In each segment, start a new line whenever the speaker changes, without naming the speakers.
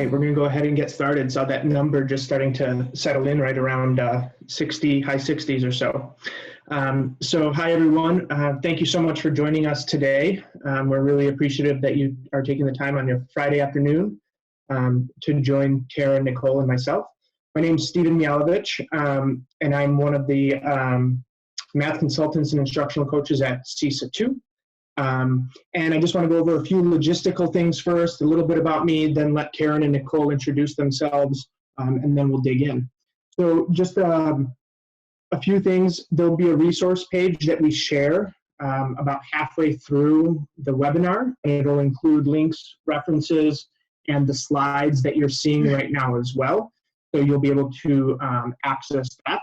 right, we're going to go ahead and get started. Saw that number just starting to settle in right around 60, high 60s or so. So hi, everyone. Thank you so much for joining us today. We're really appreciative that you are taking the time on your Friday afternoon to join Karen, Nicole, and myself. My name is Steven Mijajlovic, and I'm one of the math consultants and instructional coaches at CESA 2. And I just want to go over a few logistical things first, a little bit about me, then let Karen and Nicole introduce themselves, and then we'll dig in. So just a few things. There'll be a resource page that we share about halfway through the webinar. It'll include links, references, and the slides that you're seeing right now as well. So you'll be able to access that.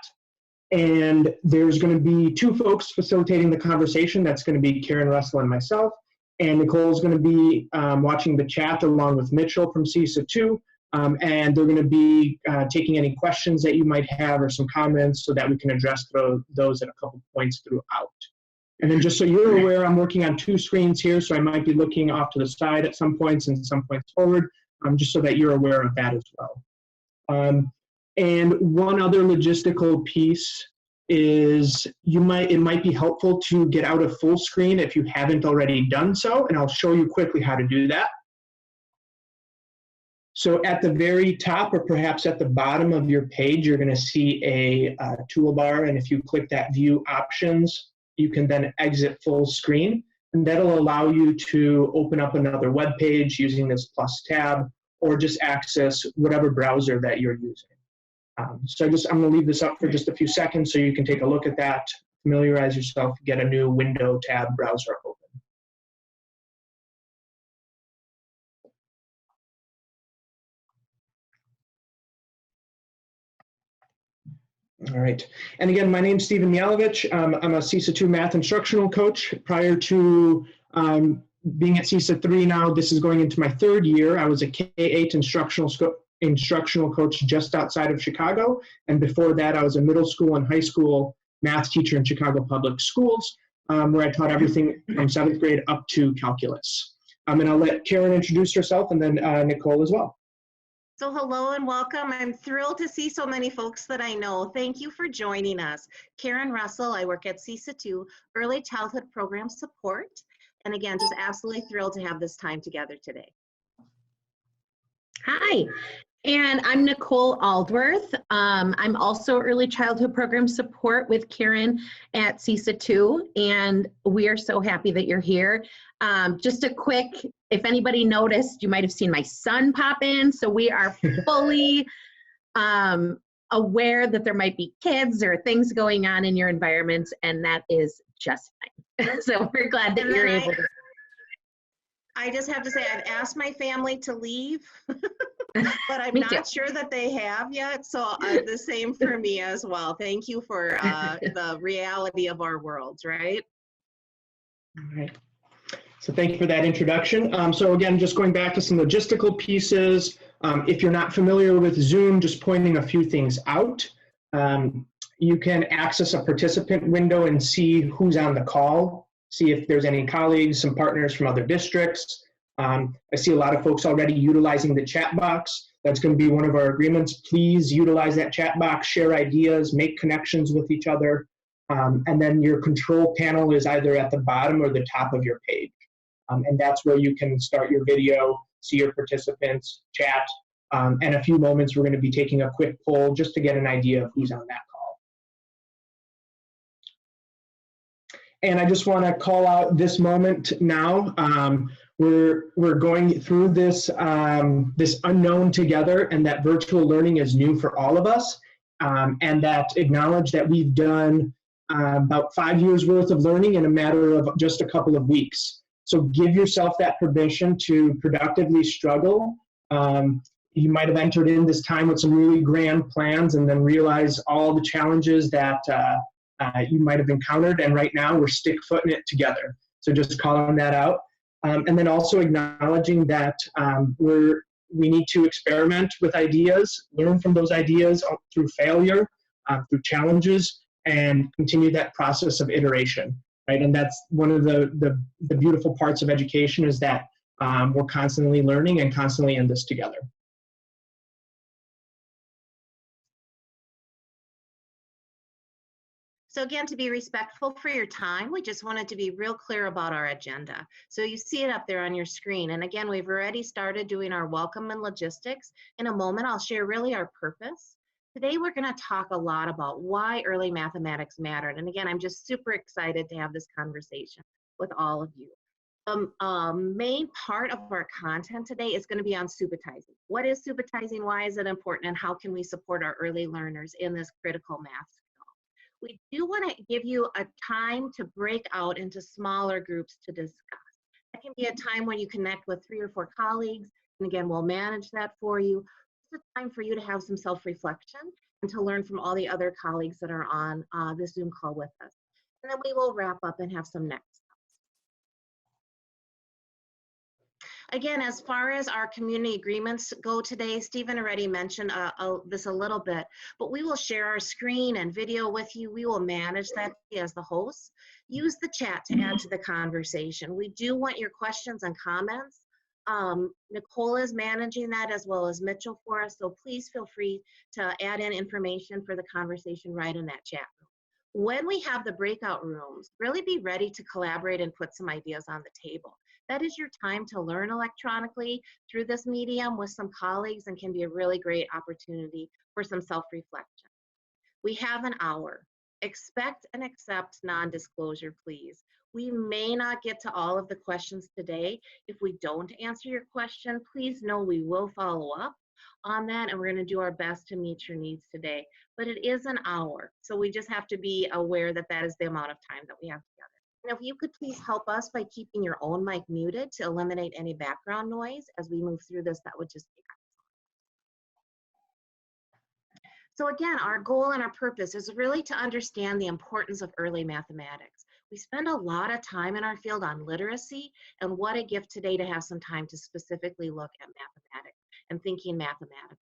And there's going to be two folks facilitating the conversation. That's going to be Karen Russell and myself. And Nicole's going to be watching the chat along with Mitchell from CESA 2. And they're going to be taking any questions that you might have or some comments so that we can address those at a couple points throughout. And then just so you're aware, I'm working on two screens here, so I might be looking off to the side at some points and some points forward, just so that you're aware of that as well. And one other logistical piece is it might be helpful to get out of full screen if you haven't already done so, and I'll show you quickly how to do that. So at the very top, or perhaps at the bottom of your page, you're going to see a toolbar, and if you click that View Options, you can then exit full screen, and that'll allow you to open up another web page using this plus tab, or just access whatever browser that you're using. So I'm going to leave this up for just a few seconds so you can take a look at that, familiarize yourself, get a new window tab browser open. All right. And again, my name's Steven Mijajlovic. I'm a CESA 2 math instructional coach. Prior to being at CESA 3 now, this is going into my third year. I was a K-8 instructional coach just outside of Chicago. And before that, I was a middle school and high school math teacher in Chicago Public Schools, where I taught everything from 7th grade up to calculus. And I'll let Karen introduce herself, and then Nicole as well.
So hello and welcome. I'm thrilled to see so many folks that I know. Thank you for joining us. Karen Russell, I work at CESA 2 Early Childhood Program Support. And again, just absolutely thrilled to have this time together today.
Hi, and I'm Nicole Aldworth. I'm also Early Childhood Program Support with Karen at CESA 2, and we are so happy that you're here. Just a quick, if anybody noticed, you might have seen my son pop in, so we are fully aware that there might be kids or things going on in your environment, and that is just fine. So we're glad that you're able to.
I just have to say, I've asked my family to leave, but I'm not sure that they have yet. So the same for me as well. Thank you for the reality of our worlds, right?
All right. So thank you for that introduction. So again, just going back to some logistical pieces. If you're not familiar with Zoom, just pointing a few things out. You can access a participant window and see who's on the call. See if there's any colleagues, some partners from other districts. I see a lot of folks already utilizing the chat box. That's going to be one of our agreements. Please utilize that chat box, share ideas, make connections with each other. And then your control panel is either at the bottom or the top of your page. And that's where you can start your video, see your participants, chat. And in a few moments, we're going to be taking a quick poll just to get an idea of who's on that call. And I just want to call out this moment now. We're going through this this unknown together, and that virtual learning is new for all of us. And that acknowledge that we've done about 5 years worth of learning in a matter of just a couple of weeks. So give yourself that permission to productively struggle. You might have entered in this time with some really grand plans and then realize all the challenges that you might have encountered, and right now we're stick-footing it together. So just calling that out. And then also acknowledging that we need to experiment with ideas, learn from those ideas through failure, through challenges, and continue that process of iteration, right? And that's one of the beautiful parts of education, is that we're constantly learning and constantly in this together.
So again, to be respectful for your time, we just wanted to be real clear about our agenda. So you see it up there on your screen. And again, we've already started doing our welcome and logistics. In a moment, I'll share really our purpose. Today, we're going to talk a lot about why early mathematics mattered. And again, I'm just super excited to have this conversation with all of you. Main part of our content today is going to be on subitizing. What is subitizing? Why is it important? And how can we support our early learners in this critical math skill? We do want to give you a time to break out into smaller groups to discuss. That can be a time when you connect with 3 or 4 colleagues. And again, we'll manage that for you. It's a time for you to have some self-reflection and to learn from all the other colleagues that are on this Zoom call with us. And then we will wrap up and have some next. Again, as far as our community agreements go today, Steven already mentioned this a little bit, but we will share our screen and video with you. We will manage that as the host. Use the chat to add to the conversation. We do want your questions and comments. Nicole is managing that as well as Mitchell for us, so please feel free to add in information for the conversation right in that chat room. When we have the breakout rooms, really be ready to collaborate and put some ideas on the table. That is your time to learn electronically through this medium with some colleagues and can be a really great opportunity for some self-reflection. We have an hour. Expect and accept non-disclosure, please. We may not get to all of the questions today. If we don't answer your question, please know we will follow up on that, and we're going to do our best to meet your needs today. But it is an hour, so we just have to be aware that that is the amount of time that we have together. And if you could please help us by keeping your own mic muted to eliminate any background noise as we move through this, that would just be excellent. So again, our goal and our purpose is really to understand the importance of early mathematics. We spend a lot of time in our field on literacy, and what a gift today to have some time to specifically look at mathematics and thinking mathematically.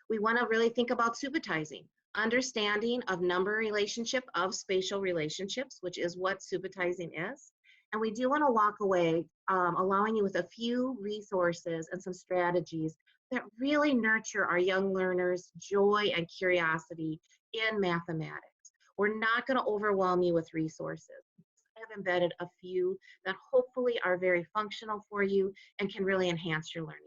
We want to really think about subitizing. Understanding of number relationship of spatial relationships, which is what subitizing is. And we do want to walk away allowing you with a few resources and some strategies that really nurture our young learners' joy and curiosity in mathematics. We're not going to overwhelm you with resources. I have embedded a few that hopefully are very functional for you and can really enhance your learning.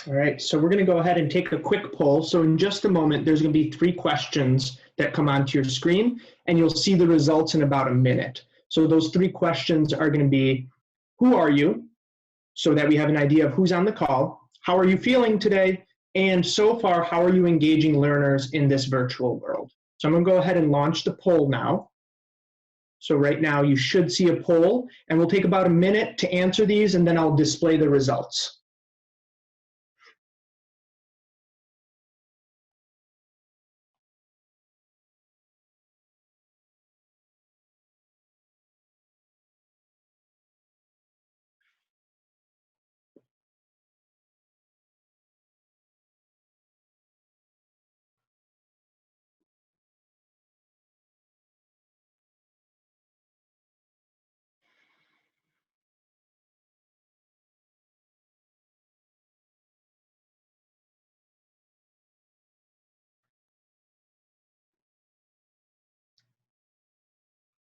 All right, so we're going to go ahead and take a quick poll. So in just a moment, there's going to be 3 questions that come onto your screen, and you'll see the results in about a minute. So those 3 questions are going to be, who are you? So that we have an idea of who's on the call. How are you feeling today? And so far, how are you engaging learners in this virtual world? So I'm going to go ahead and launch the poll now. So right now, you should see a poll, and we'll take about a minute to answer these, and then I'll display the results.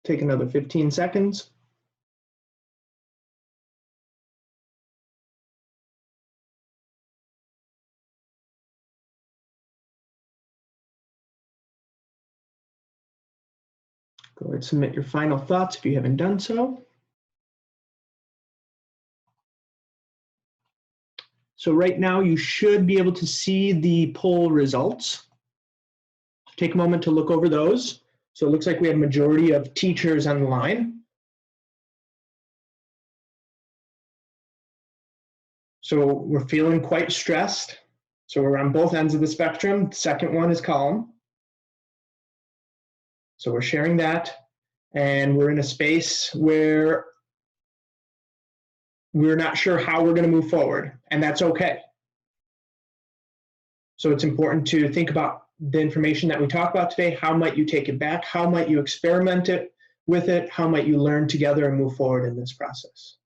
Take another 15 seconds. Go ahead and submit your final thoughts if you haven't done so. So right now you should be able to see the poll results. Take a moment to look over those. So it looks like we have a majority of teachers on the line. So we're feeling quite stressed. So we're on both ends of the spectrum. The second one is calm. So we're sharing that, and we're in a space where we're not sure how we're going to move forward, and that's okay. So it's important to think about the information that we talk about today. How might you take it back? How might you experiment with it? How might you learn together and move forward in this process?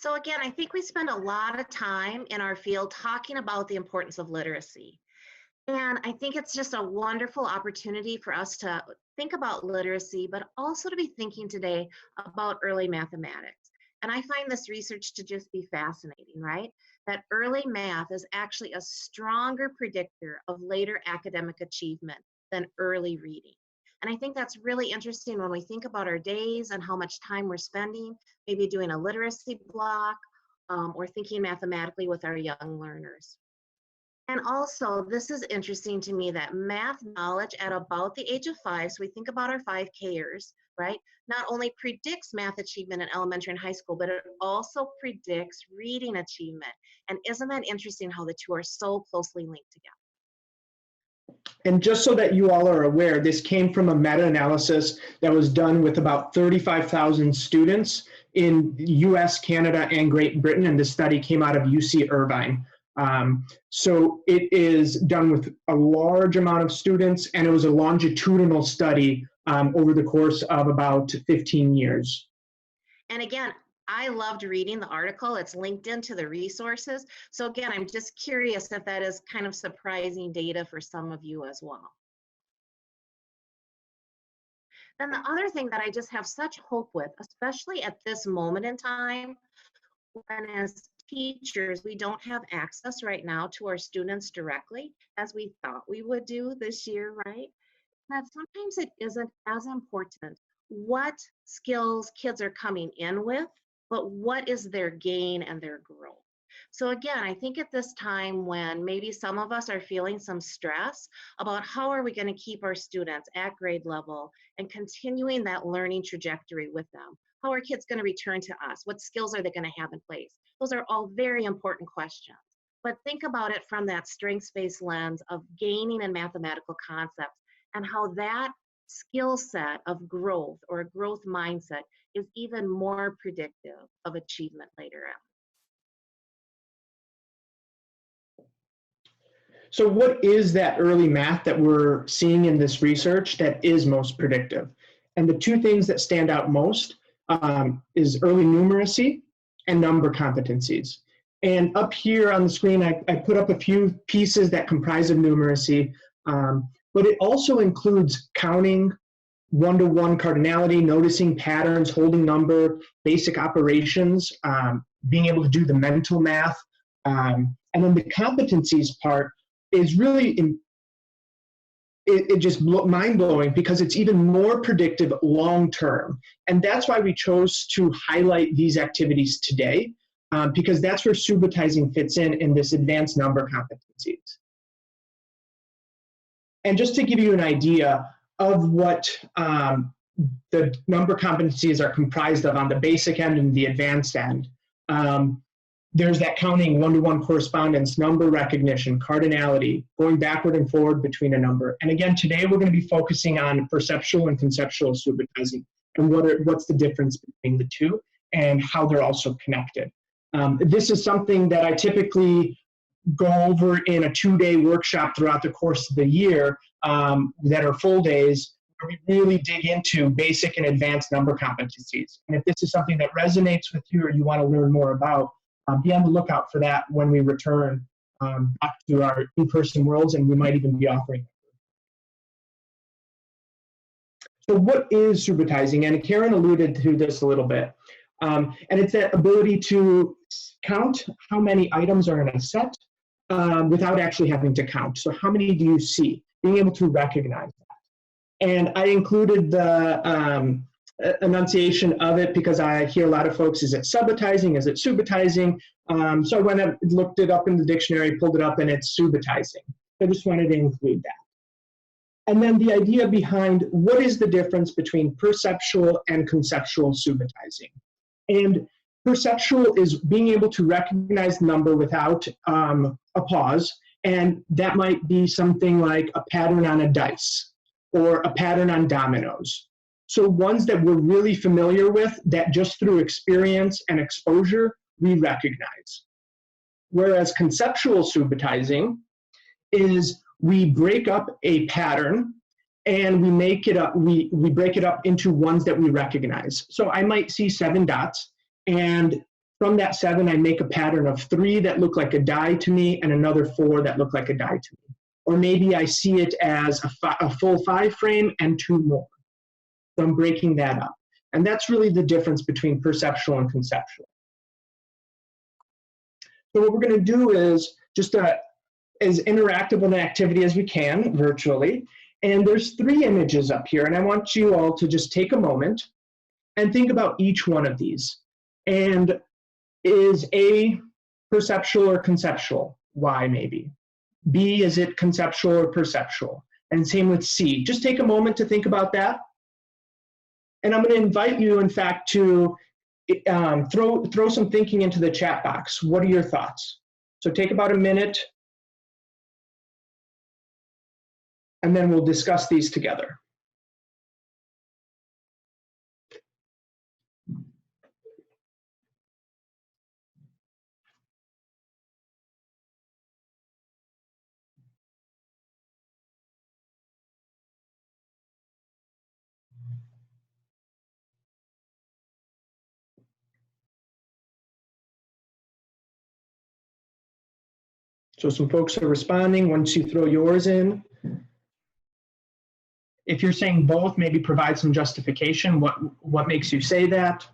So again, I think we spend a lot of time in our field talking about the importance of literacy. And I think it's just a wonderful opportunity for us to think about literacy, but also to be thinking today about early mathematics. And I find this research to just be fascinating, right? That early math is actually a stronger predictor of later academic achievement than early reading. And I think that's really interesting when we think about our days and how much time we're spending, maybe doing a literacy block or thinking mathematically with our young learners. And also, this is interesting to me that math knowledge at about the age of 5, so we think about our 5Kers, right? Not only predicts math achievement in elementary and high school, but it also predicts reading achievement. And isn't that interesting how the two are so closely linked together?
And just so that you all are aware, this came from a meta-analysis that was done with about 35,000 students in US, Canada, and Great Britain, and this study came out of UC Irvine. So it is done with a large amount of students, and it was a longitudinal study over the course of about 15 years.
And again, I loved reading the article. It's linked into the resources. So again, I'm just curious if that is kind of surprising data for some of you as well. Then the other thing that I just have such hope with, especially at this moment in time, when as teachers, we don't have access right now to our students directly as we thought we would do this year, right? That sometimes it isn't as important what skills kids are coming in with, but what is their gain and their growth. So again, I think at this time when maybe some of us are feeling some stress about how are we going to keep our students at grade level and continuing that learning trajectory with them, how are kids going to return to us? What skills are they going to have in place? Those are all very important questions. But think about it from that strengths-based lens of gaining in mathematical concepts and how that skill set of growth or a growth mindset is even more predictive of achievement later on.
So what is that early math that we're seeing in this research that is most predictive? And the two things that stand out most is early numeracy and number competencies. And up here on the screen, I put up a few pieces that comprise of numeracy, but it also includes counting, one-to-one cardinality, noticing patterns, holding number, basic operations, being able to do the mental math. And then the competencies part is really, it just mind-blowing because it's even more predictive long-term. And that's why we chose to highlight these activities today, because that's where subitizing fits in this advanced number competencies. And just to give you an idea of what the number competencies are comprised of on the basic end and the advanced end, there's that counting, one-to-one correspondence, number recognition, cardinality, going backward and forward between a number. And again, today we're going to be focusing on perceptual and conceptual subitizing and what's the difference between the two and how they're also connected. This is something that I typically go over in a 2-day workshop throughout the course of the year that are full days where we really dig into basic and advanced number competencies. And if this is something that resonates with you or you want to learn more about, be on the lookout for that when we return back to our in-person worlds, and we might even be offering it. So what is subitizing? And Karen alluded to this a little bit. And it's that ability to count how many items are in a set without actually having to count. So how many do you see? Being able to recognize that. And I included the enunciation of it because I hear a lot of folks, is it subitizing? Is it subitizing? So I went and looked it up in the dictionary, pulled it up, and it's subitizing. I just wanted to include that. And then the idea behind what is the difference between perceptual and conceptual subitizing. And perceptual is being able to recognize number without a pause, and that might be something like a pattern on a dice or a pattern on dominoes. So ones that we're really familiar with that just through experience and exposure, we recognize. Whereas conceptual subitizing is we break up a pattern and we make it up, we break it up into ones that we recognize. So I might see 7 dots, and from that 7, I make a pattern of 3 that look like a die to me and another 4 that look like a die to me. Or maybe I see it as a full 5 frame and 2 more. So I'm breaking that up. And that's really the difference between perceptual and conceptual. So what we're going to do is just as interactive an activity as we can virtually. And there's 3 images up here, and I want you all to just take a moment and think about each one of these. And is A perceptual or conceptual? Why maybe? B, is it conceptual or perceptual? And same with C. Just take a moment to think about that. And I'm going to invite you, in fact, to throw some thinking into the chat box. What are your thoughts? So take about a minute, and then we'll discuss these together. So some folks are responding once you throw yours in. If you're saying both, maybe provide some justification. What makes you say that?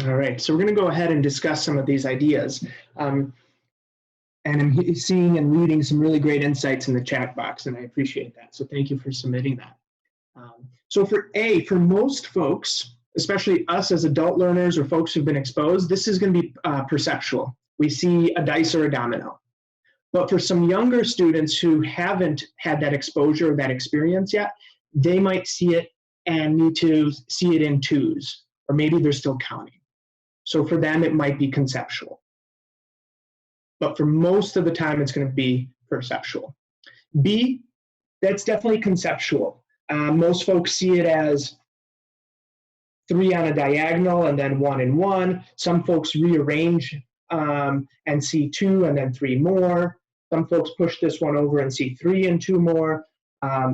All right, so we're going to go ahead and discuss some of these ideas. And I'm seeing and reading some really great insights in the chat box, and I appreciate that. So thank you for submitting that. So for A, for most folks, especially us as adult learners or folks who've been exposed, this is going to be perceptual. We see a dice or a domino. But for some younger students who haven't had that exposure or that experience yet, they might see it and need to see it in 2s, or maybe they're still counting. So for them, it might be conceptual. But for most of the time, it's going to be perceptual. B, that's definitely conceptual. Most folks see it as 3 on a diagonal and then 1 and 1. Some folks rearrange and see 2 and then 3 more. Some folks push this one over and see 3 and 2 more.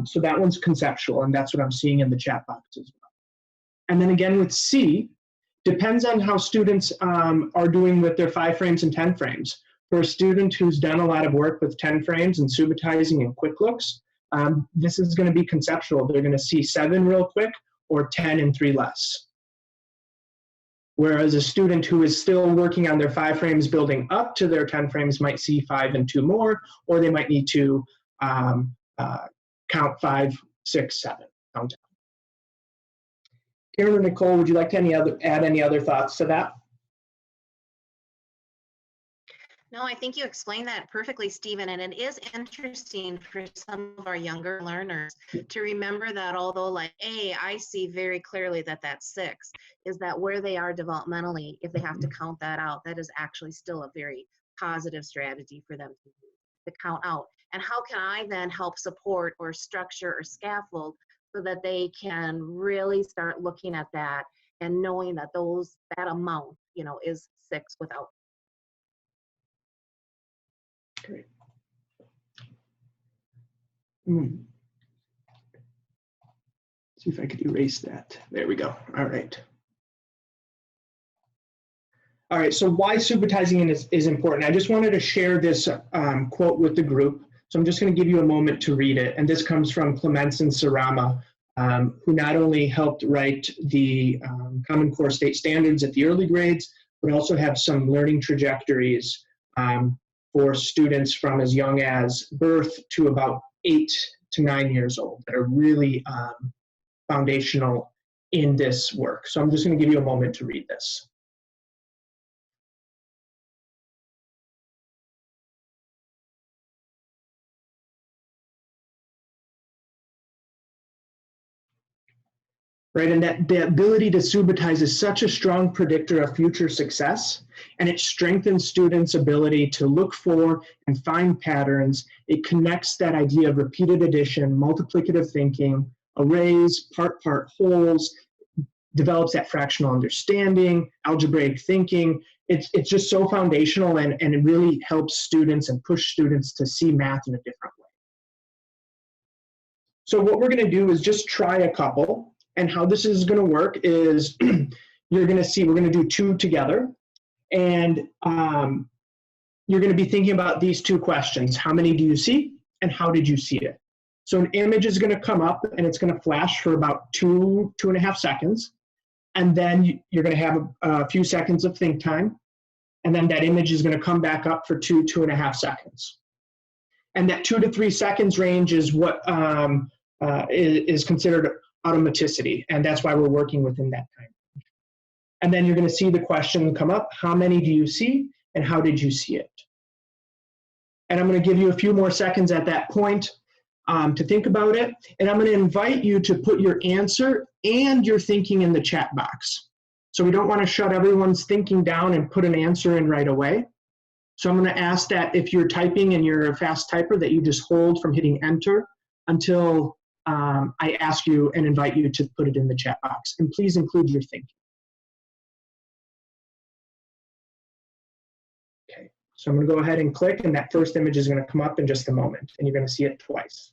So that one's conceptual, and that's what I'm seeing in the chat box as well. And then again with C, depends on how students are doing with their 5 frames and 10 frames. For a student who's done a lot of work with 10 frames and subitizing and quick looks, this is going to be conceptual. They're going to see 7 real quick or 10 and 3 less. Whereas a student who is still working on their 5 frames building up to their 10 frames might see 5 and 2 more, or they might need to count 5, 6, 7. Count down. Karen or Nicole, would you like to add any other thoughts to that?
No, I think you explained that perfectly, Stephen, and it is interesting for some of our younger learners to remember that although like A, I see very clearly that that's 6, is that where they are developmentally, if they have to count that out, that is actually still a very positive strategy for them to count out. And how can I then help support or structure or scaffold so that they can really start looking at that and knowing that that amount, is 6 without.
Great. See if I could erase that. There we go. All right. All right, so why subitizing is important. I just wanted to share this quote with the group. So I'm just going to give you a moment to read it. And this comes from Clements and Sarama, who not only helped write the Common Core State Standards at the early grades, but also have some learning trajectories for students from as young as birth to about 8 to 9 years old that are really foundational in this work. So I'm just going to give you a moment to read this. right? And that the ability to subbutize is such a strong predictor of future success, and it strengthens students' ability to look for and find patterns. It connects that idea of repeated addition, multiplicative thinking, arrays, part wholes, develops that fractional understanding, algebraic thinking. It's just so foundational, and it really helps students and push students to see math in a different way. So what we're going to do is just try a couple, and how this is going to work is you're going to see, we're going to do two together, and you're going to be thinking about these two questions. How many do you see, and how did you see it? So an image is going to come up, and it's going to flash for about 2.5 seconds. And then you're going to have a few seconds of think time. And then that image is going to come back up for 2.5 seconds. And that 2 to 3 seconds range is what is considered automaticity. And that's why we're working within that time. And then you're going to see the question come up, how many do you see, and how did you see it? And I'm going to give you a few more seconds at that point to think about it. And I'm going to invite you to put your answer and your thinking in the chat box. So we don't want to shut everyone's thinking down and put an answer in right away. So I'm going to ask that if you're typing and you're a fast typer, that you just hold from hitting enter until I ask you and invite you to put it in the chat box. And please include your thinking. Okay, so I'm going to go ahead and click, and that first image is going to come up in just a moment, and you're going to see it twice.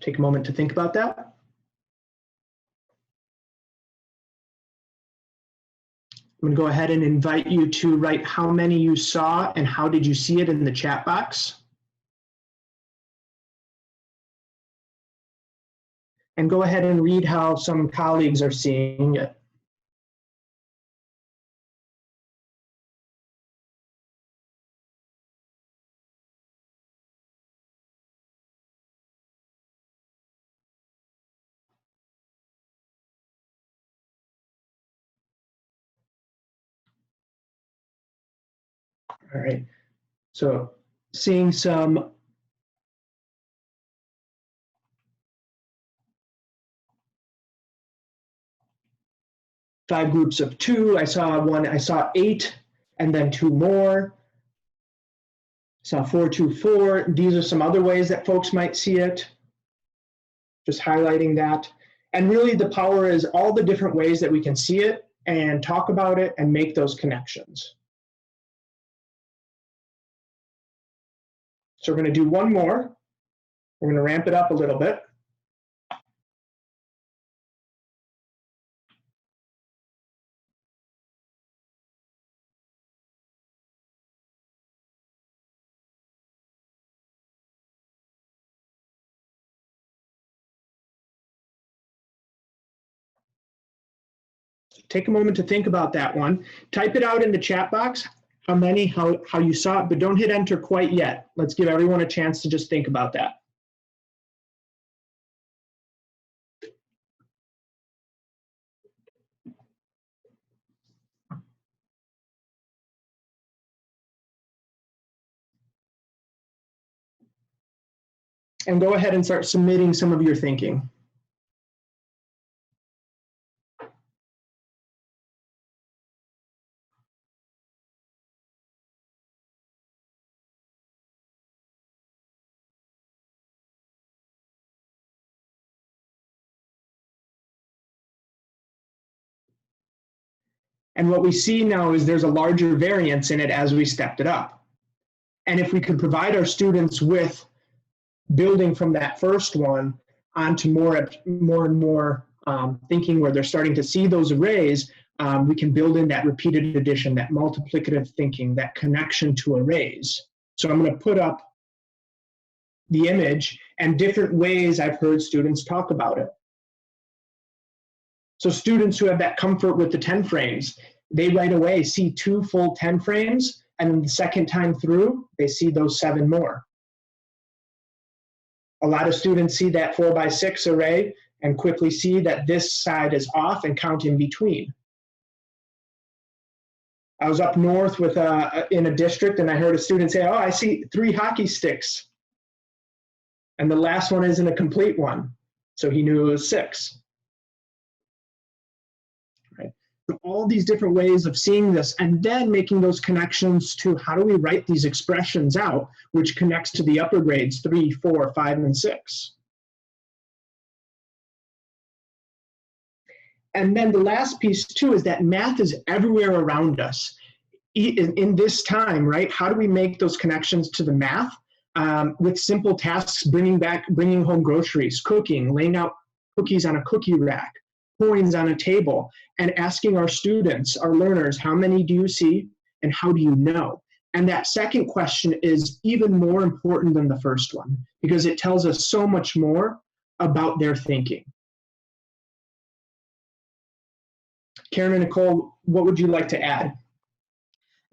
Take a moment to think about that. I'm going to go ahead and invite you to write how many you saw and how did you see it in the chat box. And go ahead and read how some colleagues are seeing it. All right, so seeing some five groups of two. I saw 8, and then 2 more. I saw 4, 2, 4. These are some other ways that folks might see it. Just highlighting that. And really the power is all the different ways that we can see it and talk about it and make those connections. So we're going to do one more. We're going to ramp it up a little bit. Take a moment to think about that one. Type it out in the chat box, how many, how you saw it, but don't hit enter quite yet. Let's give everyone a chance to just think about that. And go ahead and start submitting some of your thinking. And what we see now is there's a larger variance in it as we stepped it up. And if we could provide our students with building from that first one onto more and more thinking where they're starting to see those arrays, we can build in that repeated addition, that multiplicative thinking, that connection to arrays. So I'm going to put up the image and different ways I've heard students talk about it. So students who have that comfort with the 10 frames, they right away see 2 full 10 frames, and then the second time through, they see those 7 more. A lot of students see that 4x6 array and quickly see that this side is off and count in between. I was up north with in a district, and I heard a student say, "Oh, I see 3 hockey sticks." And the last one isn't a complete one. So he knew it was 6. Right? So all these different ways of seeing this and then making those connections to how do we write these expressions out, which connects to the upper grades, 3, 4, 5, and 6. And then the last piece too is that math is everywhere around us. In this time, right, how do we make those connections to the math with simple tasks, bringing home groceries, cooking, laying out cookies on a cookie rack, coins on a table, and asking our students, our learners, how many do you see and how do you know? And that second question is even more important than the first one because it tells us so much more about their thinking. Karen and Nicole, what would you like to add?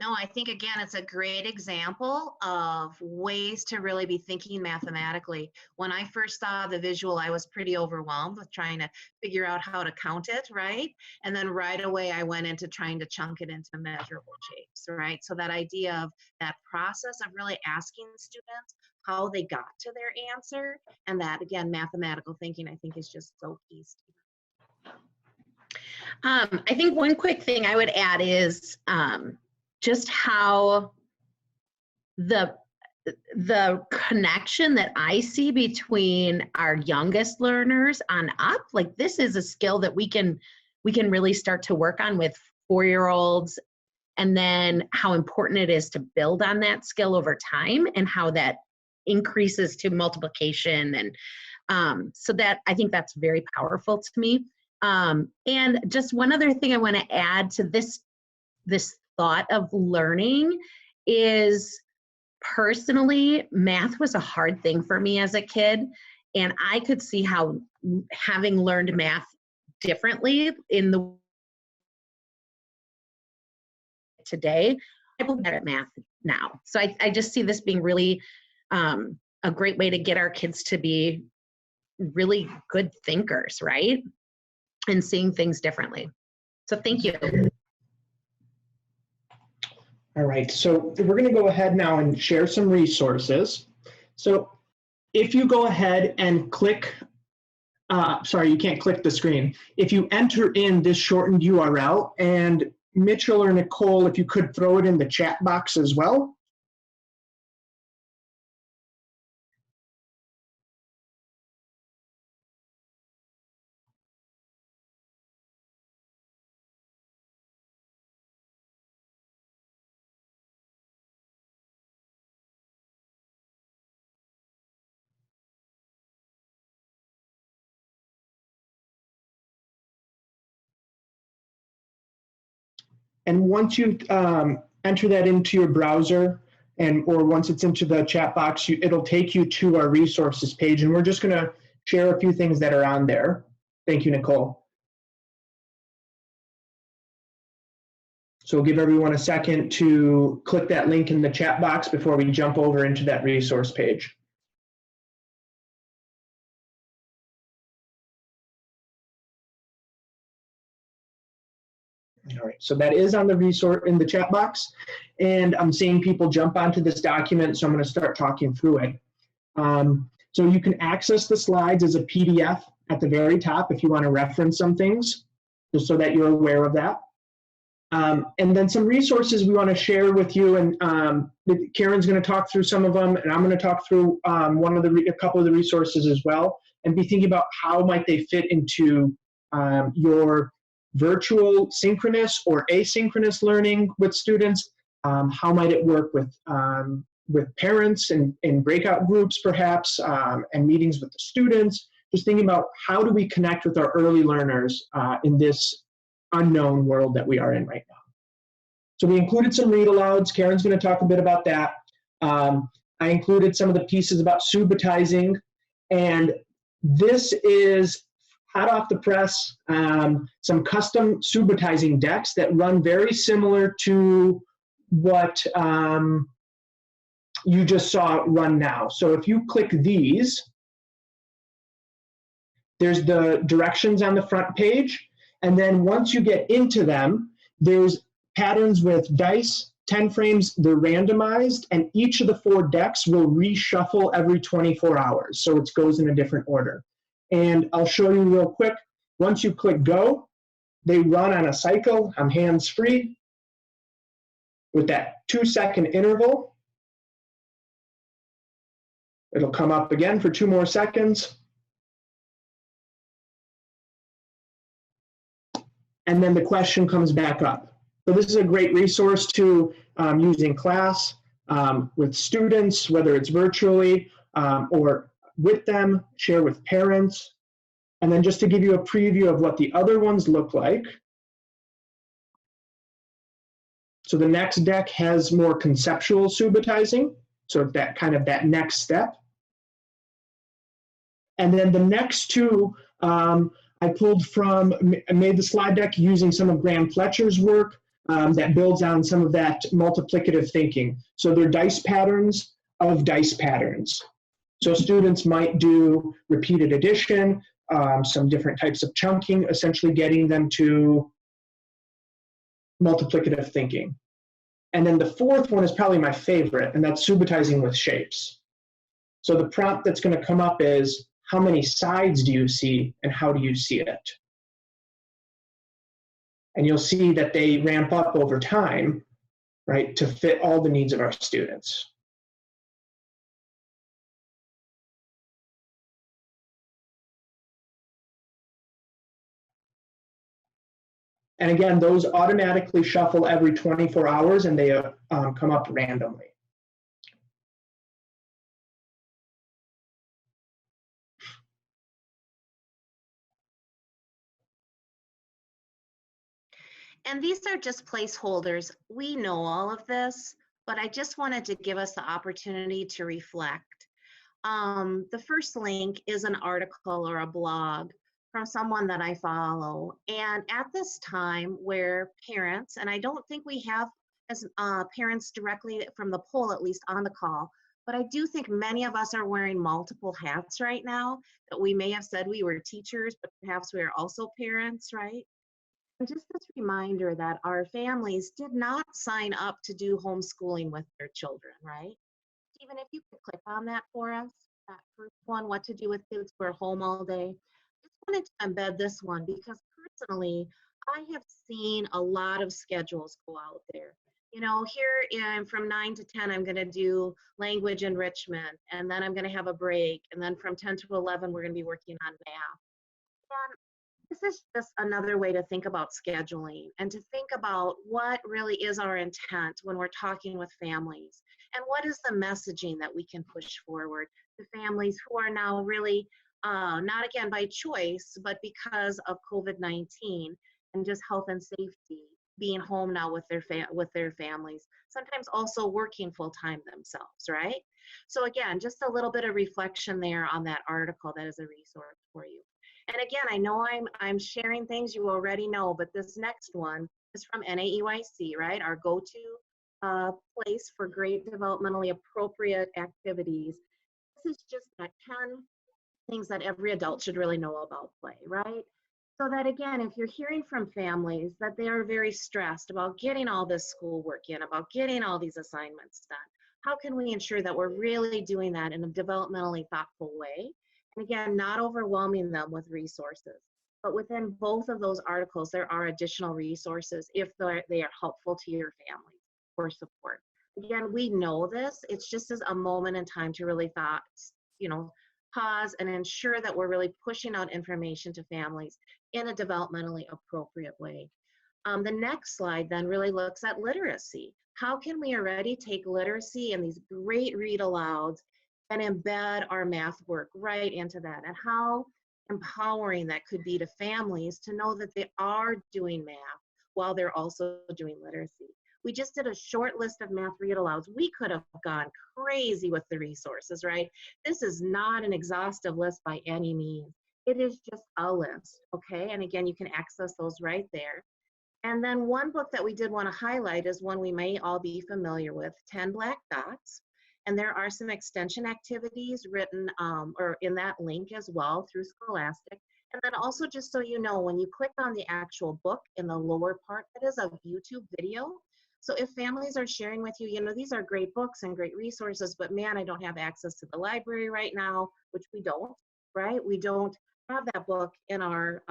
No, I think, again, it's a great example of ways to really be thinking mathematically. When I first saw the visual, I was pretty overwhelmed with trying to figure out how to count it, right? And then right away, I went into trying to chunk it into measurable shapes, right? So that idea of that process of really asking students how they got to their answer, and that, again, mathematical thinking, I think, is just so key, Steven.
I think one quick thing I would add is just how the connection that I see between our youngest learners on up, like this is a skill that we can really start to work on with 4-year-olds, and then how important it is to build on that skill over time and how that increases to multiplication. And so that, I think that's very powerful to me. And just one other thing I want to add to this thought of learning is, personally, math was a hard thing for me as a kid, and I could see how having learned math differently in the today, I'm better at math now. So I just see this being really a great way to get our kids to be really good thinkers, right? And seeing things differently. So thank you.
All right, so we're going to go ahead now and share some resources. So if you go ahead and click, sorry, you can't click the screen. If you enter in this shortened URL, and Mitchell or Nicole, if you could throw it in the chat box as well. And once you enter that into your browser, or once it's into the chat box, it'll take you to our resources page, and we're just going to share a few things that are on there. Thank you, Nicole. So we'll give everyone a second to click that link in the chat box before we jump over into that resource page. All right, so that is on the resource in the chat box, and I'm seeing people jump onto this document, so I'm going to start talking through it. So you can access the slides as a PDF at the very top if you want to reference some things, just so that you're aware of that. And then some resources we want to share with you, and Karen's going to talk through some of them, and I'm going to talk through a couple of the resources as well, and be thinking about how might they fit into your virtual synchronous or asynchronous learning with students. How might it work with parents and in breakout groups perhaps, and meetings with the students. Just thinking about how do we connect with our early learners in this unknown world that we are in right now. So we included some read alouds. Karen's going to talk a bit about that. I included some of the pieces about subitizing, and this is hot off the press, some custom subitizing decks that run very similar to what you just saw run now. So if you click these, There's the directions on the front page. And then once you get into them, there's patterns with dice, 10 frames, they're randomized, and each of the 4 decks will reshuffle every 24 hours. So it goes in a different order. And I'll show you real quick. Once you click go, they run on a cycle. I'm hands-free with that 2-second interval. It'll come up again for 2 more seconds. And then the question comes back up. So this is a great resource to use in class with students, whether it's virtually or with them, share with parents. And then just to give you a preview of what the other ones look like. So the next deck has more conceptual subitizing, so that kind of that next step. And then the next 2, I pulled from, I made the slide deck using some of Graham Fletcher's work that builds on some of that multiplicative thinking. So they're dice patterns of dice patterns. So students might do repeated addition, some different types of chunking, essentially getting them to multiplicative thinking. And then the 4th one is probably my favorite, and that's subitizing with shapes. So the prompt that's going to come up is, how many sides do you see, and how do you see it? And you'll see that they ramp up over time, right, to fit all the needs of our students. And again, those automatically shuffle every 24 hours, and they come up randomly.
And these are just placeholders. We know all of this, but I just wanted to give us the opportunity to reflect. The first link is an article or a blog from someone that I follow. And at this time where parents, and I don't think we have as parents directly from the poll, at least on the call, but I do think many of us are wearing multiple hats right now, that we may have said we were teachers, but perhaps we are also parents, right? And just this reminder that our families did not sign up to do homeschooling with their children, right? Even if you could click on that for us, that first one, what to do with kids who are home all day. Just wanted to embed this one because personally, I have seen a lot of schedules go out there. You know, here from 9 to 10, I'm going to do language enrichment, and then I'm going to have a break, and then from 10 to 11, we're going to be working on math. And this is just another way to think about scheduling and to think about what really is our intent when we're talking with families, and what is the messaging that we can push forward to families who are now really not again by choice, but because of COVID-19 and just health and safety, being home now with their families, sometimes also working full-time themselves, right? So again, just a little bit of reflection there on that article that is a resource for you. And again, I know I'm sharing things you already know, but this next one is from NAEYC, right? Our go-to place for great developmentally appropriate activities. This is just that 10 things that every adult should really know about play, right? So that again, if you're hearing from families that they are very stressed about getting all this schoolwork in, about getting all these assignments done, how can we ensure that we're really doing that in a developmentally thoughtful way? And again, not overwhelming them with resources. But within both of those articles, there are additional resources if they are helpful to your family for support. Again, we know this. It's just as a moment in time to really pause and ensure that we're really pushing out information to families in a developmentally appropriate way. The next slide then really looks at literacy. How can we already take literacy and these great read alouds and embed our math work right into that, and how empowering that could be to families to know that they are doing math while they're also doing literacy. We just did a short list of math read alouds. We could have gone crazy with the resources, right? This is not an exhaustive list by any means. It is just a list, okay? And again, you can access those right there. And then one book that we did want to highlight is one we may all be familiar with, 10 Black Dots. And there are some extension activities written or in that link as well through Scholastic And then also, just so you know, when you click on the actual book in the lower part, it is a YouTube video. So if families are sharing with you, you know, these are great books and great resources, but man, I don't have access to the library right now, which we don't, right? We don't have that book in our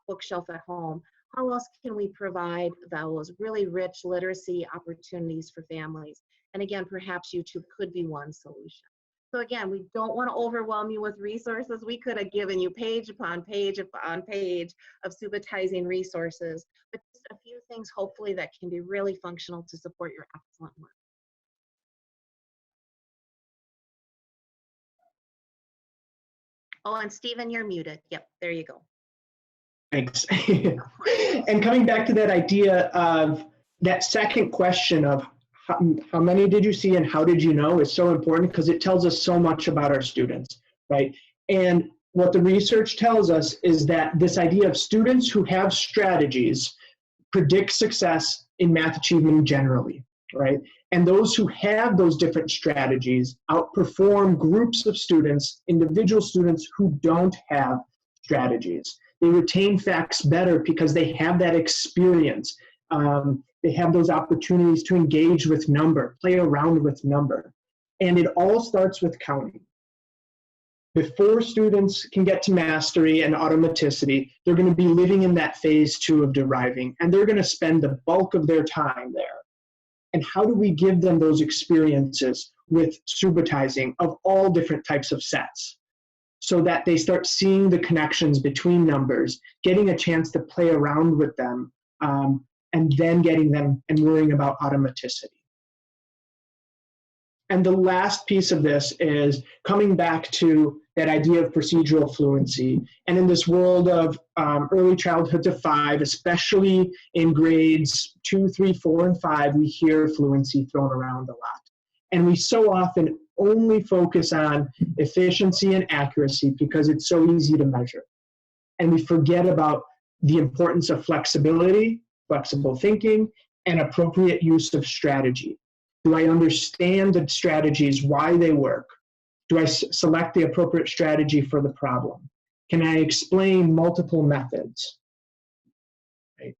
bookshelf at home. How else can we provide those really rich literacy opportunities for families? And again, perhaps YouTube could be one solution. So again, we don't want to overwhelm you with resources. We could have given you page upon page upon page of subitizing resources, but just a few things hopefully that can be really functional to support your excellent work. Oh, and Steven, you're muted. Yep, there you go.
Thanks. And coming back to that idea of that second question of how many did you see and how did you know is so important, because it tells us so much about our students, right? And what the research tells us is that this idea of students who have strategies predict success in math achievement generally, right? And those who have those different strategies outperform groups of students, individual students who don't have strategies. They retain facts better because they have that experience. They have those opportunities to engage with number, play around with number. And it all starts with counting. Before students can get to mastery and automaticity, they're going to be living in that phase 2 of deriving, and they're going to spend the bulk of their time there. And how do we give them those experiences with subitizing of all different types of sets, so that they start seeing the connections between numbers, getting a chance to play around with them, and then getting them and worrying about automaticity. And the last piece of this is coming back to that idea of procedural fluency. And in this world of early childhood to 5, especially in grades 2, 3, 4, and 5, we hear fluency thrown around a lot. And we so often only focus on efficiency and accuracy because it's so easy to measure. And we forget about the importance of flexibility, flexible thinking, and appropriate use of strategy. Do I understand the strategies, why they work? Do I select the appropriate strategy for the problem? Can I explain multiple methods? Right?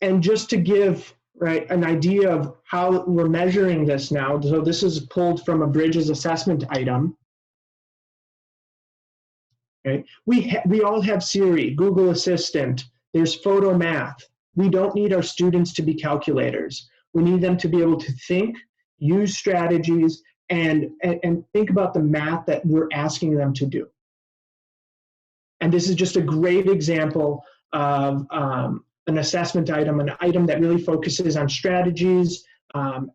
And just to give an idea of how we're measuring this now, so this is pulled from a Bridges assessment item. Right? We all have Siri, Google Assistant, there's Photo Math. We don't need our students to be calculators. We need them to be able to think, use strategies, and think about the math that we're asking them to do. And this is just a great example of an assessment item, an item that really focuses on strategies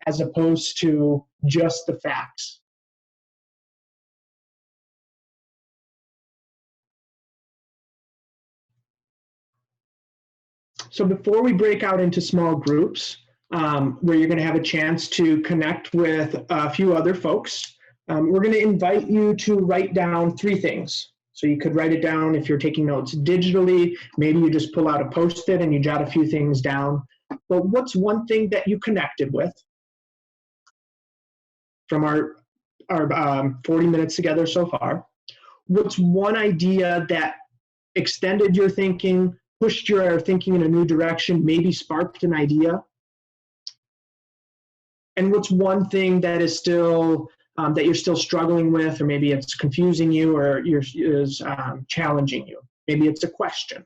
as opposed to just the facts. So before we break out into small groups, where you're going to have a chance to connect with a few other folks, we're going to invite you to write down 3 things. So you could write it down if you're taking notes digitally. Maybe you just pull out a Post-it and you jot a few things down. But what's one thing that you connected with from our 40 minutes together so far? What's one idea that extended your thinking, pushed your thinking in a new direction, maybe sparked an idea? And what's one thing that is still that you're still struggling with, or maybe it's confusing you, or is challenging you? Maybe it's a question.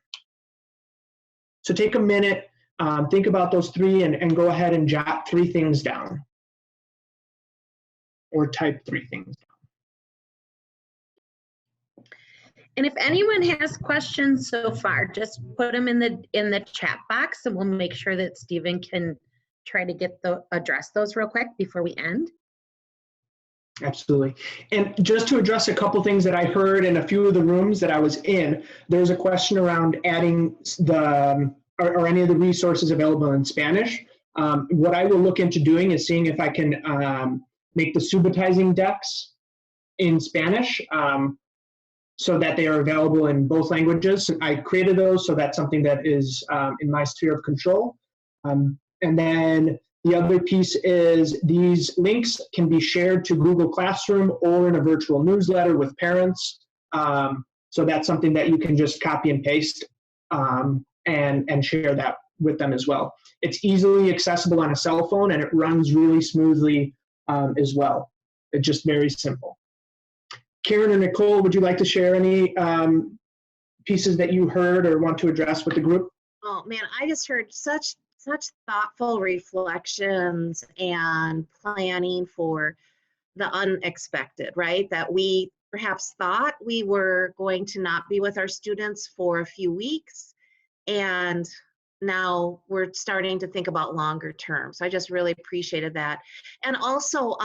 So take a minute, think about those 3, and go ahead and jot 3 things down, or type 3 things down.
And if anyone has questions so far, just put them in the chat box, and we'll make sure that Steven can try to address those real quick before we end.
Absolutely. And just to address a couple things that I heard in a few of the rooms that I was in, there's a question around adding or any of the resources available in Spanish. What I will look into doing is seeing if I can make the subitizing decks in Spanish so that they are available in both languages. I created those, so that's something that is in my sphere of control. And then the other piece is these links can be shared to Google Classroom or in a virtual newsletter with parents, So that's something that you can just copy and paste and share that with them as well. It's easily accessible on a cell phone, and it runs really smoothly as well. It's just very simple. Karen or Nicole, would you like to share any pieces that you heard or want to address with the group?
Oh man, I just heard such thoughtful reflections and planning for the unexpected, right? That we perhaps thought we were going to not be with our students for a few weeks, and now we're starting to think about longer term. So I just really appreciated that. And also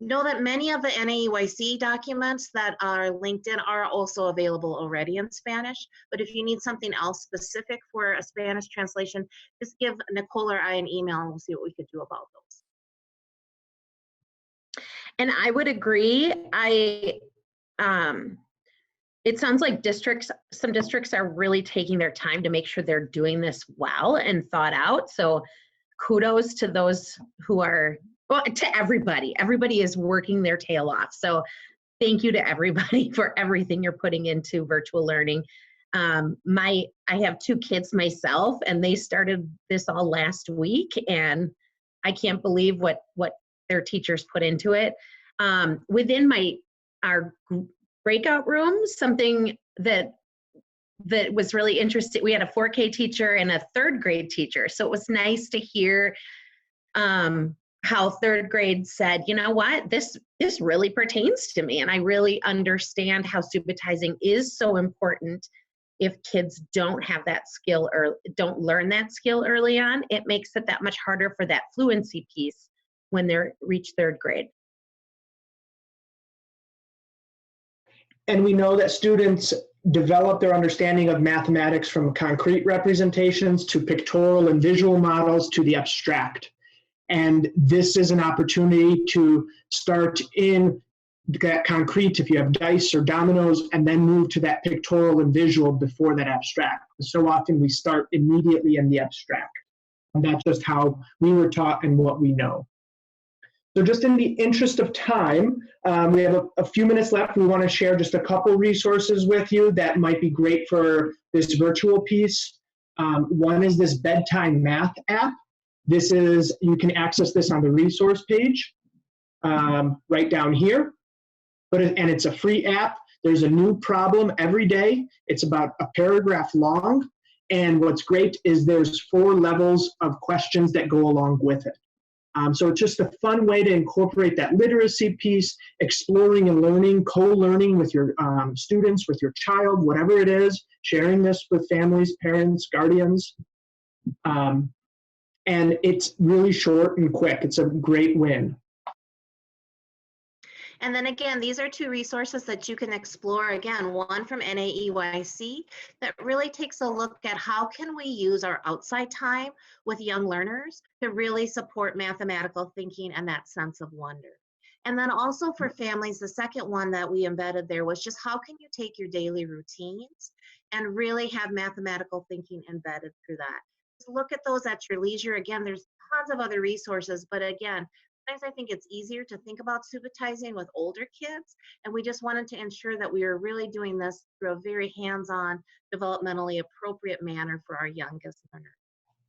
know that many of the NAEYC documents that are linked in are also available already in Spanish. But if you need something else specific for a Spanish translation, just give Nicole or I an email and we'll see what we could do about those.
And I would agree. It sounds like some districts are really taking their time to make sure they're doing this well and thought out. So kudos to those who are, well, to everybody. Everybody is working their tail off. So thank you to everybody for everything you're putting into virtual learning. I have 2 kids myself, and they started this all last week, and I can't believe what their teachers put into it. Within our breakout rooms, something that was really interesting, we had a 4K teacher and a 3rd grade teacher. So it was nice to hear how 3rd grade said, you know what, this really pertains to me, and I really understand how subitizing is so important. If kids don't have that skill or don't learn that skill early on, it makes it that much harder for that fluency piece when they reach 3rd grade.
And we know that students develop their understanding of mathematics from concrete representations to pictorial and visual models to the abstract. And this is an opportunity to start in that concrete, if you have dice or dominoes, and then move to that pictorial and visual before that abstract. So often we start immediately in the abstract. And that's just how we were taught and what we know. So just in the interest of time, we have a few minutes left. We want to share just a couple resources with you that might be great for this virtual piece. One is this bedtime math app. You can access this on the resource page right down here. And it's a free app. There's a new problem every day. It's about a paragraph long. And what's great is there's 4 levels of questions that go along with it. So it's just a fun way to incorporate that literacy piece, exploring and learning, co-learning with your students, with your child, whatever it is, sharing this with families, parents, guardians. And it's really short and quick. It's a great win.
And then again, these are 2 resources that you can explore. Again, one from NAEYC that really takes a look at how can we use our outside time with young learners to really support mathematical thinking and that sense of wonder. And then also for families, the second one that we embedded there was just how can you take your daily routines and really have mathematical thinking embedded through that. Just look at those at your leisure. Again, there's tons of other resources, but again, I think it's easier to think about subitizing with older kids, and we just wanted to ensure that we were really doing this through a very hands-on, developmentally appropriate manner for our youngest learners.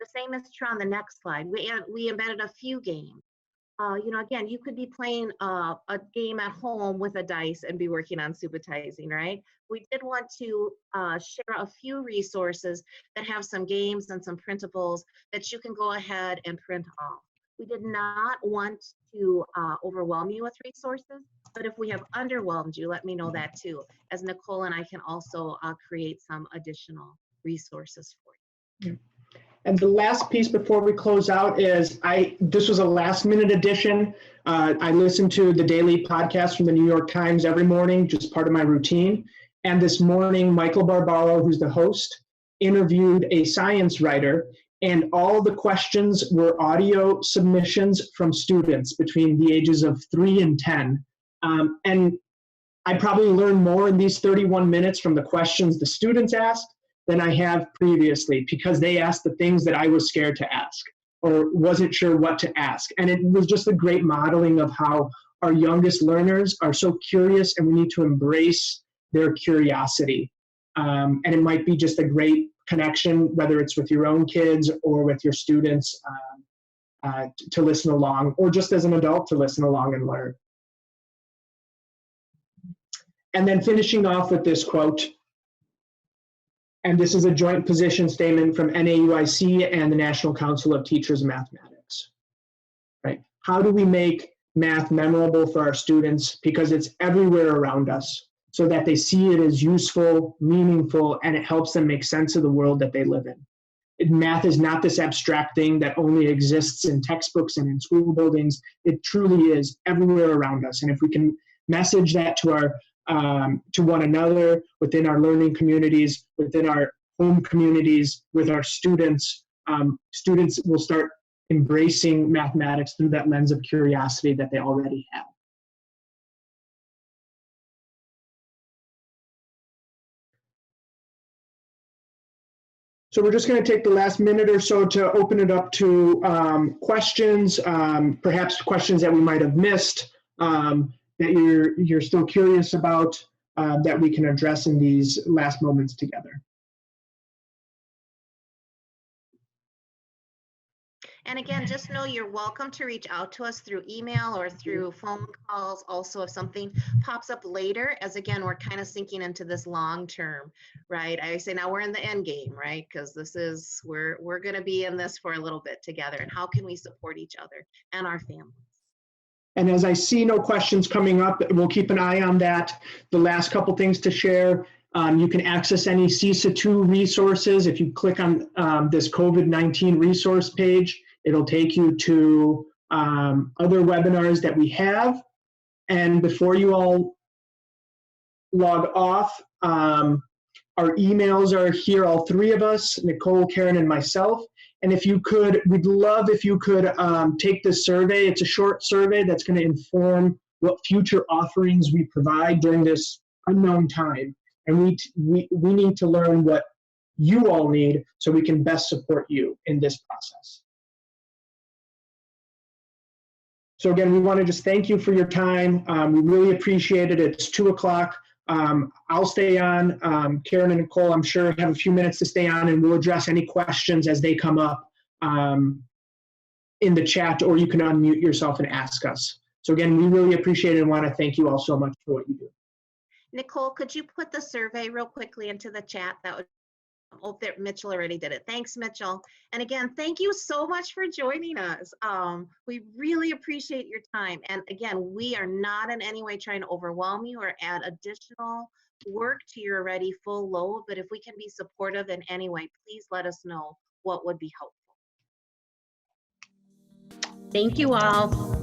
The same is true on the next slide. We embedded a few games. Again, you could be playing a game at home with a dice and be working on subitizing, right? We did want to share a few resources that have some games and some printables that you can go ahead and print off. We did not want to overwhelm you with resources, but if we have underwhelmed you, let me know that too, as Nicole and I can also create some additional resources for you.
And the last piece before we close out is, this was a last minute addition. I listen to the daily podcast from the New York Times every morning, just part of my routine. And this morning, Michael Barbaro, who's the host, interviewed a science writer, and all the questions were audio submissions from students between the ages of 3 and 10. And I probably learned more in these 31 minutes from the questions the students asked than I have previously, because they asked the things that I was scared to ask or wasn't sure what to ask. And it was just a great modeling of how our youngest learners are so curious, and we need to embrace their curiosity. And it might be just a great connection, whether it's with your own kids or with your students, to listen along, or just as an adult to listen along and learn. And then finishing off with this quote, and this is a joint position statement from NAUIC and the National Council of Teachers of Mathematics, right? How do we make math memorable for our students? Because it's everywhere around us, so that they see it as useful, meaningful, and it helps them make sense of the world that they live in. Math is not this abstract thing that only exists in textbooks and in school buildings. It truly is everywhere around us. And if we can message that to our to one another, within our learning communities, within our home communities, with our students, students will start embracing mathematics through that lens of curiosity that they already have. So we're just going to take the last minute or so to open it up to questions, perhaps questions that we might have missed, that you're still curious about, that we can address in these last moments together.
And again, just know you're welcome to reach out to us through email or through phone calls. Also, if something pops up later, as again, we're kind of sinking into this long term, right? I say now we're in the end game, right? Because this is, we're going to be in this for a little bit together. And how can we support each other and our families?
And as I see no questions coming up, we'll keep an eye on that. The last couple things to share, you can access any CISA 2 resources. If you click on this COVID-19 resource page, it'll take you to other webinars that we have. And before you all log off, our emails are here, all three of us, Nicole, Karen, and myself. And if you could, we'd love if you could take this survey. It's a short survey that's going to inform what future offerings we provide during this unknown time. And we need to learn what you all need so we can best support you in this process. So again, we want to just thank you for your time. We really appreciate it. It's 2 o'clock. I'll stay on. Karen and Nicole, I'm sure, have a few minutes to stay on, and we'll address any questions as they come up in the chat, or you can unmute yourself and ask us. So again, we really appreciate it and want to thank you all so much for what you do.
Nicole, could you put the survey real quickly into the chat? That would, oh, there, Mitchell already did it. Thanks, Mitchell. And again, thank you so much for joining us. We really appreciate your time. And again, we are not in any way trying to overwhelm you or add additional work to your already full load, but if we can be supportive in any way, please let us know what would be helpful.
Thank you all.